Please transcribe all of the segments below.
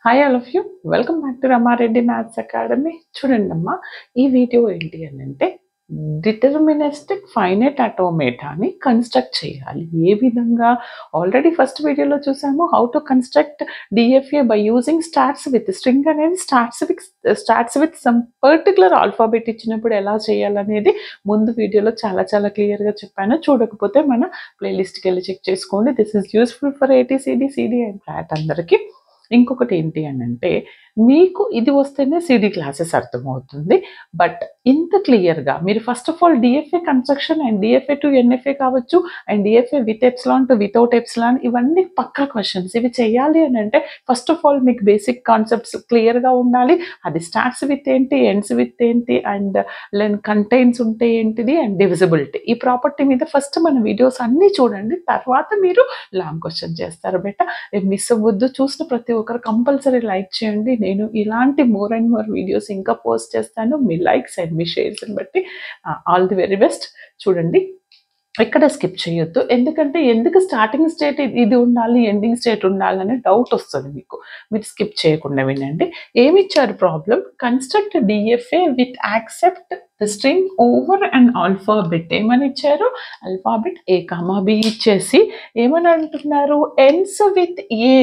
Hi all of you, welcome back to Rama Reddy maths academy. చూడండి అమ్మా, ఈ వీడియో ఏంటి అని అంటే డిటర్మినిస్టిక్ ఫైనైట్ ఆటోమేటాని కన్స్ట్రక్ట్ చేయాలి. ఏ విధంగా? ఆల్రెడీ ఫస్ట్ వీడియోలో చూసాము how to construct DFA by using starts with. String అనేది starts with some particular alphabet ఇచ్చినప్పుడు ఎలా చేయాలనేది ముందు వీడియోలో చాలా క్లియర్గా చెప్పాను. చూడకపోతే మన ప్లేలిస్ట్కి వెళ్ళి చెక్ చేసుకోండి. This is useful for ATCD, CD and FLAT అందరికీ. ఇంకొకటి ఏంటి అని అంటే, మీకు ఇది వస్తేనే సిడి క్లాసెస్ అర్థమవుతుంది. బట్ ఇంత క్లియర్గా మీరు first of all DFA construction and DFA to NFA కావచ్చు and DFA with epsilon to without epsilon, ఇవన్నీ పక్కా క్వశ్చన్స్. ఇవి చేయాలి అని అంటే ఫస్ట్ ఆఫ్ ఆల్ మీకు బేసిక్ కాన్సెప్ట్స్ క్లియర్గా ఉండాలి. అది స్టార్ట్స్ విత్ ఏంటి, ఎండ్స్ విత్ ఏంటి, అండ్ కంటైన్స్ ఉంటే ఏంటిది, అండ్ డివిజిబిలిటీ. ఈ ప్రాపర్టీ మీద ఫస్ట్ మన వీడియోస్ అన్నీ చూడండి, తర్వాత మీరు లాంగ్ క్వశ్చన్ చేస్తారు. బెట మిస్ అవ్వద్దు. చూసిన ప్రతి ఒక్కరు కంపల్సరీ లైక్ చేయండి. నేను ఇలాంటి మోర్ అండ్ మోర్ వీడియోస్ ఇంకా పోస్ట్ చేస్తాను. మీ లైక్స్ అండ్ మీ షేర్స్ని బట్టి ఆల్ ది వెరీ బెస్ట్. చూడండి, ఎక్కడ స్కిప్ చేయొద్దు. ఎందుకు స్టార్టింగ్ స్టేట్ ఇది ఉండాలి, ఎండింగ్ స్టేట్ ఉండాలని డౌట్ వస్తుంది మీకు. మీరు స్కిప్ చేయకుండా వినండి. ఏమి ఇచ్చారు problem? Construct DFA with accept the string over and alphabet. ఏమని ఇచ్చారు? ఆల్ఫాబెట్ ఏ కామా బి ఇచ్చేసి ఏమని అంటున్నారు? ఎన్స్ విత్ ఏ.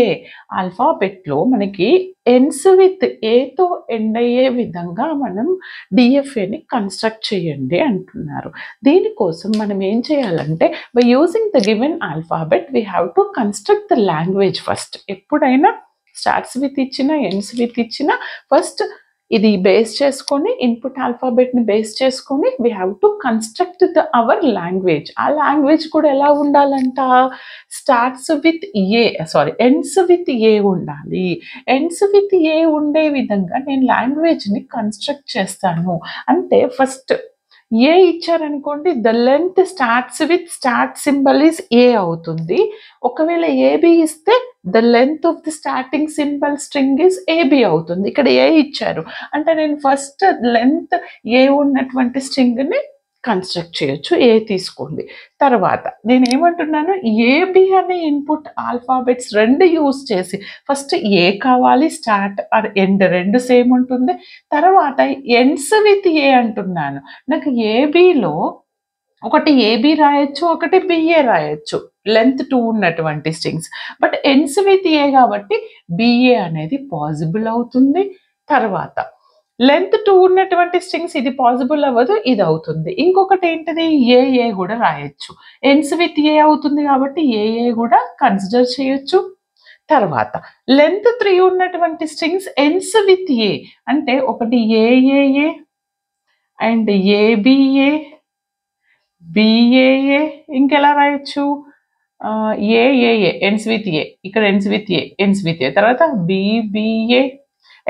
ఆల్ఫాబెట్లో మనకి ఎన్స్ విత్ ఏతో ఎండ్ అయ్యే విధంగా మనం డిఎఫ్ఏని కన్స్ట్రక్ట్ చేయండి అంటున్నారు. దీనికోసం మనం ఏం చేయాలంటే, by using the given alphabet we have to construct the language first. ఎప్పుడైనా స్టార్ట్స్ విత్ ఇచ్చినా ఎండ్స్ విత్ ఇచ్చినా ఫస్ట్ ఇది బేస్ చేసుకొని, ఇన్పుట్ ఆల్ఫాబెట్ని బేస్ చేసుకొని we have to construct our language. ఆ లాంగ్వేజ్ కూడా ఎలా ఉండాలంట? Starts with ends with A ఉండాలి. ఎండ్స్ విత్ ఏ ఉండే విధంగా నేను లాంగ్వేజ్ని కన్స్ట్రక్ట్ చేస్తాను. అంటే ఫస్ట్ ఏ ఇచ్చారనుకోండి, the length start symbol is A అవుతుంది. ఒకవేళ ఏబి ఇస్తే the length of the starting symbol string is AB అవుతుంది. ఇక్కడ ఏ ఇచ్చారు అంటే నేను ఫస్ట్ లెంత్ ఏ ఉన్నటువంటి స్ట్రింగ్ని కన్స్ట్రక్ట్ చేయొచ్చు. ఏ తీసుకోండి. తర్వాత నేను ఏమంటున్నాను, ఏబి అనే ఇన్పుట్ ఆల్ఫాబెట్స్ రెండు యూజ్ చేసి ఫస్ట్ ఏ కావాలి, స్టార్ట్ ఆర్ ఎండ్ రెండు సేమ్ ఉంటుంది. తర్వాత ఎండ్స్ విత్ ఏ అంటున్నాను. నాకు ఏబిలో ఒకటి ఏబి రాయొచ్చు, ఒకటి బిఏ రాయొచ్చు, లెంత్ 2 ఉన్నటువంటి స్ట్రింగ్స్. బట్ ఎండ్స్ విత్ ఏ కాబట్టి బిఏ అనేది పాసిబుల్ అవుతుంది. తర్వాత లెంత్ 2 ఉన్నటువంటి స్ట్రింగ్స్ ఇది పాసిబుల్ అవ్వదు, ఇది అవుతుంది. ఇంకొకటి ఏంటిది, ఏఏ కూడా రాయొచ్చు. ఎండ్స్ విత్ ఏ అవుతుంది కాబట్టి ఏఏ కూడా కన్సిడర్ చేయొచ్చు. తర్వాత లెంత్ 3 ఉన్నటువంటి స్ట్రింగ్స్ ఎండ్స్ విత్ ఏ అంటే ఒకటి ఏఏఏ అండ్ ఏబిఏ, బిఏఏ, ఇంకెలా రాయొచ్చు, ఏఏఏ ఎండ్స్ విత్ ఏ, ఇక్కడ ఎండ్స్ విత్ ఏ తర్వాత బిబిఏ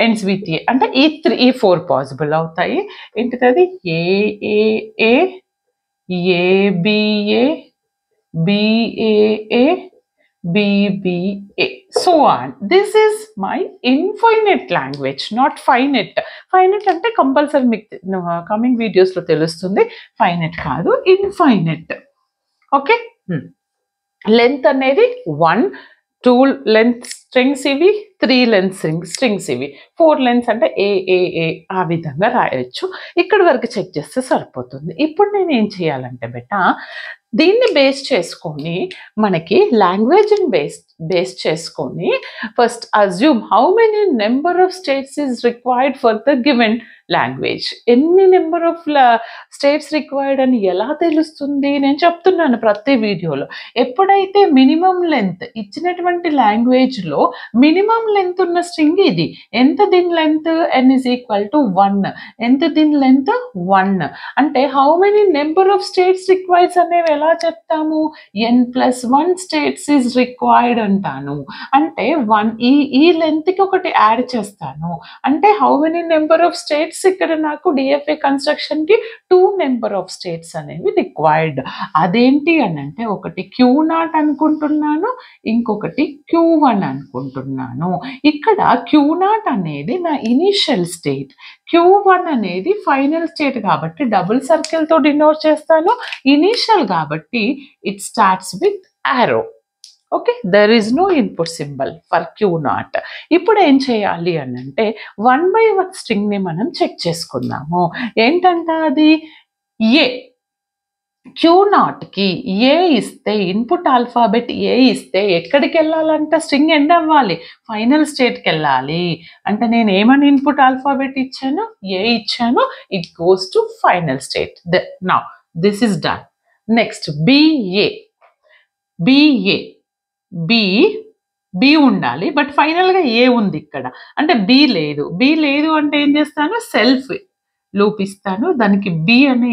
ఎండ్స్ విత్ ఏ. అంటే ఈ 4 పాసిబుల్ అవుతాయి. ఏంటిది? AAA, ABA, BAA, BBA, so on. This is my infinite language, not finite. Finite అంటే కంపల్సరీ మీకు కమింగ్ వీడియోస్లో తెలుస్తుంది. ఫైనైట్ కాదు, ఇన్ఫైనైట్. ఓకే, లెంత్ అనేది 1, 2 లెంత్ స్ట్రింగ్స్ ఇవి, 3 లెంత్ స్ట్రింగ్స్ ఇవి, 4 లెంత్స్ అంటే ఏఏఏ ఆ విధంగా రాయొచ్చు. ఇక్కడి వరకు చెక్ చేస్తే సరిపోతుంది. ఇప్పుడు నేను ఏం చేయాలంటే బెటా, దీన్ని బేస్ చేసుకొని మనకి లాంగ్వేజ్ని బేస్ చేసుకొని first assume how many number of states is required for the given language. ఎన్ని నెంబర్ ఆఫ్ స్టేట్స్ రిక్వైర్డ్ అని ఎలా తెలుస్తుంది? నేను చెప్తున్నాను ప్రతి వీడియోలో. ఎప్పుడైతే మినిమం లెంత్ ఇచ్చినటువంటి లాంగ్వేజ్లో మినిమం లెంత్ ఉన్న స్ట్రింగ్ ఇది. ఎంత దీని length? n is equal to 1. ఎంత దీని లెంత్? 1. అంటే how many number of states requires అనేవి ఎలా చెప్తాము? n+1 స్టేట్స్ ఈజ్ రిక్వైర్డ్ అంటాను. అంటే ఈ లెంత్కి ఒకటి యాడ్ చేస్తాను. అంటే how many number of states? ఇక్కడ నాకు డిఎఫ్ఏ కన్స్ట్రక్షన్కి 2 నెంబర్ ఆఫ్ స్టేట్స్ అనేవి రిక్వైర్డ్. అదేంటి అని అంటే ఒకటి Q0 అనుకుంటున్నాను, ఇంకొకటి Q1 అనుకుంటున్నాను. ఇక్కడ Q0 అనేది నా ఇనిషియల్ స్టేట్, Q1 అనేది ఫైనల్ స్టేట్ కాబట్టి డబుల్ సర్కిల్తో డినోట్ చేస్తాను. ఇనిషియల్ కాబట్టి it starts with arrow. Okay, there is no input symbol for Q naught. ఇప్పుడు ఏం చేయాలి అని అంటే 1 by 1 స్ట్రింగ్ని మనం చెక్ చేసుకుందాము. ఏంటంట అది ఏ క్యూ నాట్కి ఏ ఇస్తే, ఇన్పుట్ ఆల్ఫాబెట్ ఏ ఇస్తే ఎక్కడికి వెళ్ళాలంట, స్ట్రింగ్ ఎండ్ అవ్వాలి, ఫైనల్ స్టేట్కి వెళ్ళాలి. అంటే నేను ఏమని ఇన్పుట్ ఆల్ఫాబెట్ ఇచ్చాను, ఏ ఇచ్చాను, it goes to final state. Now this is done. Next BA, BA B B ఉండాలి, బట్ ఫైనల్గా ఏ ఉంది ఇక్కడ, అంటే బి లేదు. బి లేదు అంటే ఏం చేస్తాను, సెల్ఫ్ లూప్ ఇస్తాను, దానికి బి అనే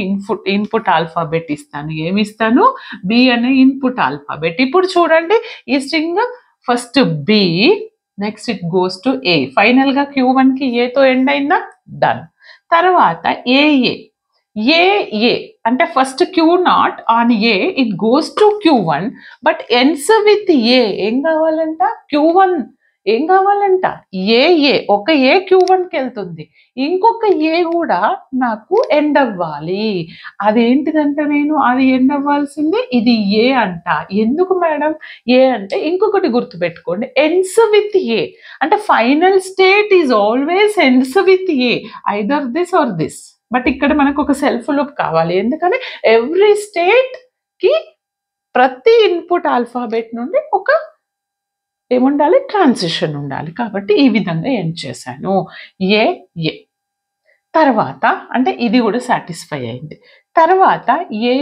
ఇన్పుట్ ఆల్ఫాబెట్ ఇస్తాను. ఏమి ఇస్తాను, బి అనే ఇన్పుట్ ఆల్ఫాబెట్. ఇప్పుడు చూడండి ఈ string first B, next it goes to A, ఫైనల్గా Q1కి ఏతో ఎండ్ అయిందా, డన్. తర్వాత ఏఏ, ఏ అంటే first Q naught on A it goes to Q1 but ends with A. ఏం కావాలంట, Q1 ఏం కావాలంట, ఏ ఒక ఏ Q1కి వెళ్తుంది, ఇంకొక ఏ కూడా నాకు ఎండ్ అవ్వాలి. అదేంటిదంటే నేను అది ఎండ్ అవ్వాల్సింది ఇది ఏ అంట. ఎందుకు మేడం ఏ అంటే, ఇంకొకటి గుర్తుపెట్టుకోండి, ఎండ్స్ విత్ ఏ అంటే final state is always ends with A, either this or this. But ఇక్కడ మనకు ఒక సెల్ఫ్ లూప్ కావాలి, ఎందుకని ఎవ్రీ స్టేట్కి ప్రతి ఇన్పుట్ ఆల్ఫాబెట్ నుండి ఒక ఏముండాలి, ట్రాన్సిషన్ ఉండాలి. కాబట్టి ఈ విధంగా ఎండ్ చేశాను ఏ. తర్వాత అంటే ఇది కూడా సాటిస్ఫై అయింది. తర్వాత ఏ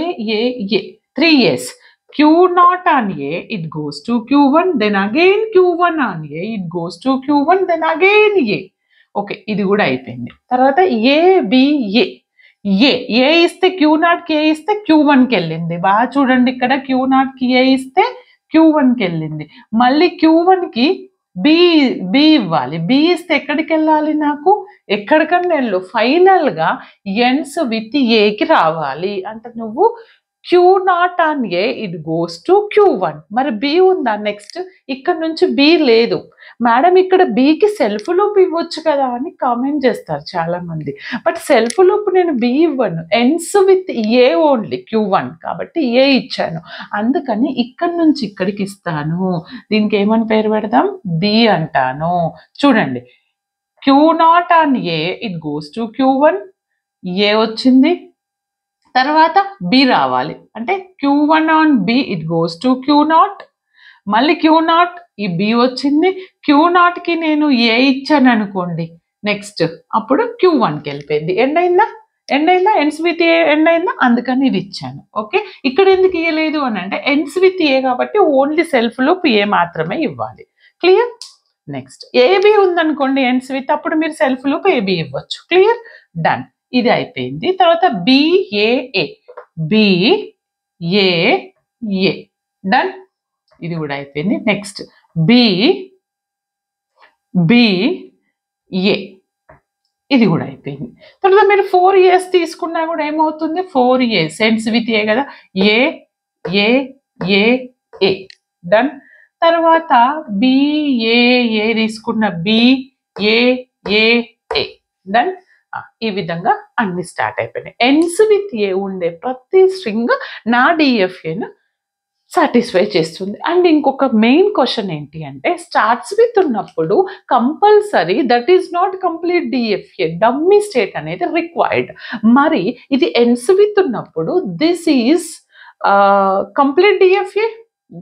3 A's, Q0 on A it goes to Q1, then again Q1 on A it goes to Q1, then again A. Okay, ఇది కూడా అయిపోయింది. తర్వాత ఏబిఏ, ఏ ఇస్తే Q0కి ఏ ఇస్తే Q1కి వెళ్ళింది. బాగా చూడండి, ఇక్కడ Q0కి ఏ ఇస్తే Q1కి వెళ్ళింది. మళ్ళీ Q1కి బి ఇవ్వాలి, బి ఇస్తే ఎక్కడికి వెళ్ళాలి, నాకు ఎక్కడికన్నా వెళ్ళు, ఫైనల్గా ఎండ్స్ విత్ ఏకి రావాలి. అంటే నువ్వు Q0 on A it goes to Q1. మరి బి ఉందా, నెక్స్ట్ ఇక్కడ నుంచి బి లేదు మేడం, ఇక్కడ బికి సెల్ఫ్ లూప్ ఇవ్వచ్చు కదా అని కామెంట్ చేస్తారు చాలా మంది. బట్ సెల్ఫ్ లూప్ నేను బి ఇవ్వను, ends with A only Q1 కాబట్టి ఏ ఇచ్చాను, అందుకని ఇక్కడ నుంచి ఇక్కడికి ఇస్తాను. దీనికి ఏమని పేరు పెడదాం, బి అంటాను. చూడండి, Q0 on A it goes to Q1, ఏ వచ్చింది, తర్వాత బి రావాలి, అంటే Q1 on B it goes to Q0, మళ్ళీ Q0 ఈ బి వచ్చింది, Q0కి నేను ఏ ఇచ్చాను అనుకోండి, నెక్స్ట్ అప్పుడు Q1కి వెళ్ళిపోయింది. ఎండ్ అయిందా, ఎండ్స్ విత్ ఏ ఎండ్ అయిందా, అందుకని ఇది ఇచ్చాను. ఓకే, ఇక్కడ ఎందుకు ఇవ్వలేదు అని అంటే ఎండ్స్ విత్ ఏ కాబట్టి ఓన్లీ సెల్ఫ్ లూప్ ఏ మాత్రమే ఇవ్వాలి. క్లియర్. నెక్స్ట్ ఏబి ఉందనుకోండి ఎండ్స్ విత్, అప్పుడు మీరు సెల్ఫ్ లూప్ ఏబి ఇవ్వచ్చు. Clear, done. ఇది అయిపోయింది. తర్వాత బిఏఏ, డన్, ఇది కూడా అయిపోయింది. నెక్స్ట్ బిఏ, ఇది కూడా అయిపోయింది. తర్వాత మీరు 4 A's తీసుకున్నా కూడా ఏమవుతుంది, 4 A's ఎండ్స్ విత్ ఏ కదా, ఏ డన్. తర్వాత బిఏఏ తీసుకున్న బిఏఏ డన్. ఈ విధంగా అన్ని స్టార్ట్ అయిపోయినాయి. ఎండ్స్ విత్ ఏ ఉండే ప్రతి స్ట్రింగ్ నా డిఎఫ్ఏను సాటిస్ఫై చేస్తుంది. అండ్ ఇంకొక మెయిన్ క్వశ్చన్ ఏంటి అంటే, స్టార్ట్స్ విత్ ఉన్నప్పుడు compulsory that is not complete DFA, dummy state అనేది రిక్వైర్డ్. మరి ఇది ఎండ్స్ విత్ ఉన్నప్పుడు this is complete DFA.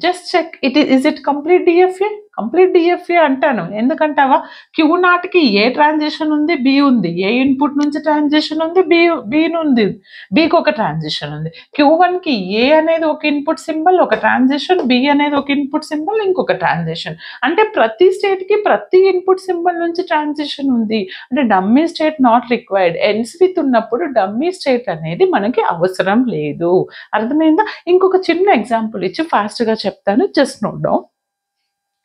Just check is it complete DFA. Complete DFA అంటాను, ఎందుకంటావా, Q0కి ఏ ట్రాన్సిషన్ ఉంది, బి ఉంది, ఏ ఇన్పుట్ నుంచి ట్రాన్సిషన్ ఉంది, బికి ఒక ట్రాన్సిషన్ ఉంది, Q1కి ఏ అనేది ఒక ఇన్పుట్ సింబల్ ఒక ట్రాన్సిషన్, బి అనేది ఒక ఇన్పుట్ సింబల్ ఇంకొక ట్రాన్సిషన్. అంటే ప్రతి స్టేట్కి ప్రతి ఇన్పుట్ సింబల్ నుంచి ట్రాన్సిషన్ ఉంది. అంటే dummy state not required. Ends with ఉన్నప్పుడు డమ్మీ స్టేట్ అనేది మనకి అవసరం లేదు. అర్థమైందా? ఇంకొక చిన్న ఎగ్జాంపుల్ ఇచ్చి ఫాస్ట్గా చెప్తాను, జస్ట్ నోట్ డౌన్,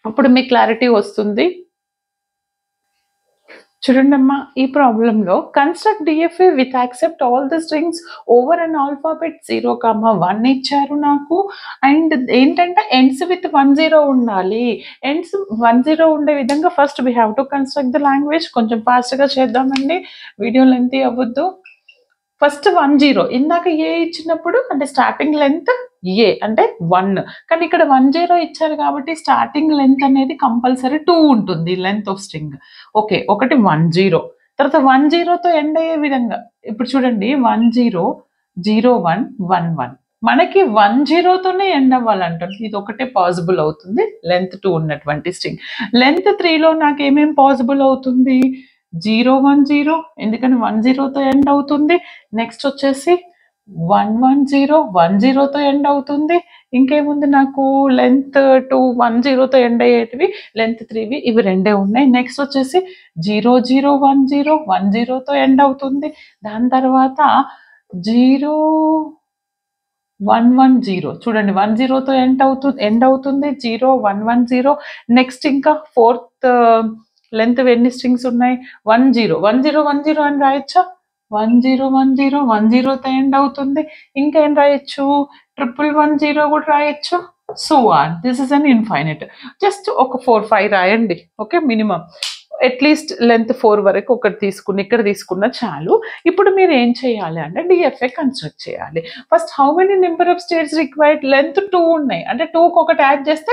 అప్పుడు మీకు క్లారిటీ వస్తుంది. చూడండి అమ్మా, ఈ ప్రాబ్లంలో construct DFA with accept all the strings over an alphabet 0,1 ఇచ్చారు నాకు. అండ్ ఏంటంటే ఎండ్స్ విత్ 10 ఉండాలి. ఎండ్స్ 10 ఉండే విధంగా first we have to construct the language. కొంచెం ఫాస్ట్గా చేద్దామండి, వీడియో లెంత్ అవ్వద్దు. ఫస్ట్ 10, ఇందాక ఏ ఇచ్చినప్పుడు అంటే స్టార్టింగ్ లెంత్ ఏ అంటే 1. కానీ ఇక్కడ 10 ఇచ్చారు కాబట్టి స్టార్టింగ్ లెంత్ అనేది కంపల్సరీ 2 ఉంటుంది లెంత్ ఆఫ్ స్ట్రింగ్. ఓకే, ఒకటి 10, తర్వాత 10తో ఎండ్ అయ్యే విధంగా. ఇప్పుడు చూడండి 10, 01, 11 మనకి 10తోనే ఎండ్ అవ్వాలంటుంది. ఇది ఒకటే పాసిబుల్ అవుతుంది లెంత్ 2 ఉన్నటువంటి స్ట్రింగ్. లెంత్ 3లో నాకు ఏమేం పాసిబుల్ అవుతుంది? 010, ఎందుకని 10తో ఎండ్ అవుతుంది. నెక్స్ట్ వచ్చేసి 110, 10తో ఎండ్ అవుతుంది. ఇంకేముంది నాకు లెంత్ 2 10తో ఎండ్ అయ్యేటివి, లెంత్ 3వి ఇవి రెండే ఉన్నాయి. నెక్స్ట్ వచ్చేసి 0010 10తో ఎండ్ అవుతుంది. దాని తర్వాత 0110 చూడండి 10తో ఎండ్ అవుతుంది. 0110 నెక్స్ట్ ఇంకా 4th లెంత్ ఎన్ని స్ట్రింగ్స్ ఉన్నాయి? 10 అని రాయొచ్చా? 1010 10తో ఎండ్ అవుతుంది. ఇంకా ఏం రాయొచ్చు? 1110 కూడా రాయొచ్చు. So on this is an infinite. Just ఒక 4-5 రాయండి. ఓకే, మినిమం అట్లీస్ట్ లెంత్ 4 వరకు ఒకటి తీసుకుని ఇక్కడ తీసుకున్న చాలు. ఇప్పుడు మీరు ఏం చేయాలి అంటే డిఎఫ్ఏ కన్స్ట్రక్ట్ చేయాలి. First how many number of states required? Length 2 ఉన్నాయి అంటే 2కి ఒకటి యాడ్ చేస్తే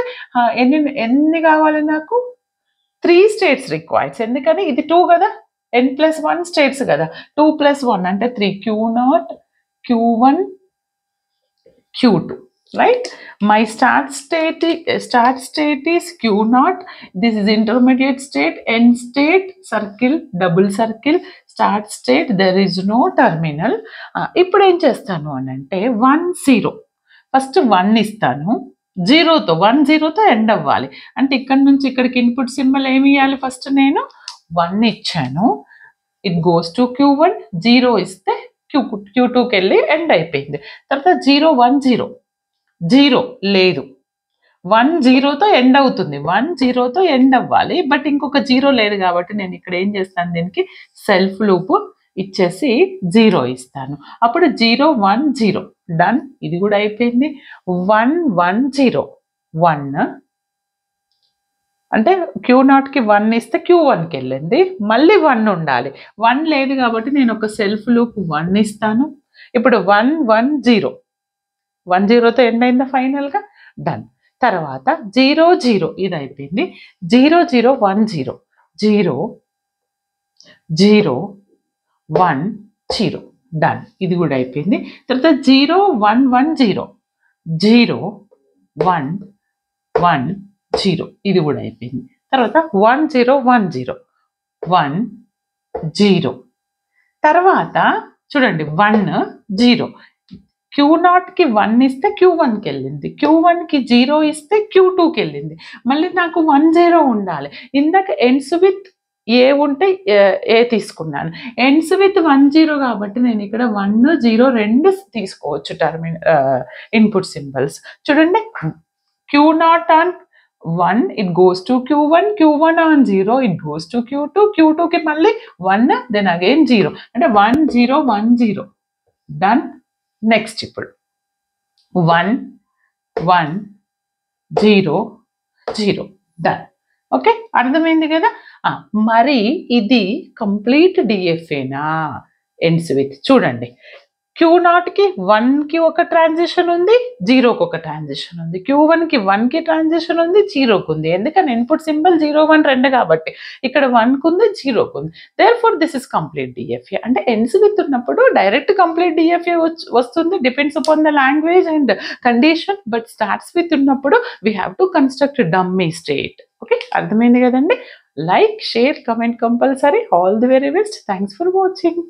ఎన్ని కావాలి నాకు? 3 స్టేట్స్ రిక్వైర్డ్స్. ఎందుకని ఇది 2 కదా, n+1 స్టేట్స్ కదా. 2+1 అంటే 3, Q0, Q1, Q2, right? My start state is Q0. This is intermediate state, end state, circle, double circle, start state, there is no terminal. ఇప్పుడు ఏం చేస్తాను అని అంటే 10 ఫస్ట్ 1 ఇస్తాను. 10తో ఎండ్ అవ్వాలి అంటే ఇక్కడ నుంచి ఇక్కడికి ఇన్పుట్ సింబల్ ఏమి ఇవ్వాలి? ఫస్ట్ నేను 1 ఇచ్చాను, ఇట్ గోస్ టు Q1. 0 ఇస్తే Q2కి వెళ్ళి ఎండ్ అయిపోయింది. తర్వాత 010 0 లేదు, 10తో ఎండ్ అవుతుంది. 10తో ఎండ్ అవ్వాలి బట్ ఇంకొక 0 లేదు కాబట్టి నేను ఇక్కడ ఏం చేస్తాను? దీనికి సెల్ఫ్ లూప్ ఇచ్చేసి 0 ఇస్తాను. అప్పుడు 010 డన్. ఇది కూడా అయిపోయింది. 110 1 అంటే Q0కి 1 ఇస్తే Q1కి వెళ్ళింది. మళ్ళీ 1 ఉండాలి. 1 లేదు కాబట్టి నేను ఒక సెల్ఫ్ లూప్ 1 ఇస్తాను. ఇప్పుడు 110 10తో ఎండ్ అయిందా ఫైనల్గా? డన్. తర్వాత 00 ఇది అయిపోయింది. 0010 00110 డన్. ఇది కూడా అయిపోయింది. తర్వాత 0110 0110 ఇది కూడా అయిపోయింది. తర్వాత 1010 10 తర్వాత చూడండి 10 Q0కి 1 ఇస్తే Q1కి వెళ్ళింది. Q1కి 0 ఇస్తే Q2కి వెళ్ళింది. మళ్ళీ నాకు 10 ఉండాలి. ఇందాక ఎండ్స్ విత్ ఏ ఉంటే ఏ తీసుకున్నాను. ఎండ్స్ విత్ 10 కాబట్టి నేను ఇక్కడ 1 0 2 తీసుకోవచ్చు ఇన్పుట్ సింబల్స్. చూడండి Q0 on 1 it goes to Q1, Q1 on 0 it goes to Q2, Q2కి మళ్ళీ 1 then again 0 అంటే 1010 డన్. నెక్స్ట్ ఇప్పుడు 1 1 0 0 డన్. ఓకే, అర్థమైంది కదా. మరి ఇది కంప్లీట్ డిఎఫ్ఏనా? ఎండ్స్ విత్ చూడండి Q0కి 1కి ఒక ట్రాన్సిషన్ ఉంది, 0కి ఒక ట్రాన్సిషన్ ఉంది. Q1కి 1కి ట్రాన్సిషన్ ఉంది, 0కి ఉంది. ఎందుకని ఇన్పుట్ సింబల్ 0 1 2 కాబట్టి ఇక్కడ 1కి ఉంది, 0కి ఉంది. Therefore this is complete DFA. అంటే ఎండ్స్ విత్ ఉన్నప్పుడు డైరెక్ట్ కంప్లీట్ డిఎఫ్ఏ వస్తుంది, depends upon the language and condition. But starts with ఉన్నప్పుడు we have to construct dummy state. Okay, అర్థమైంది కదండి. Like, share, comment compulsory. All the very best. Thanks for watching.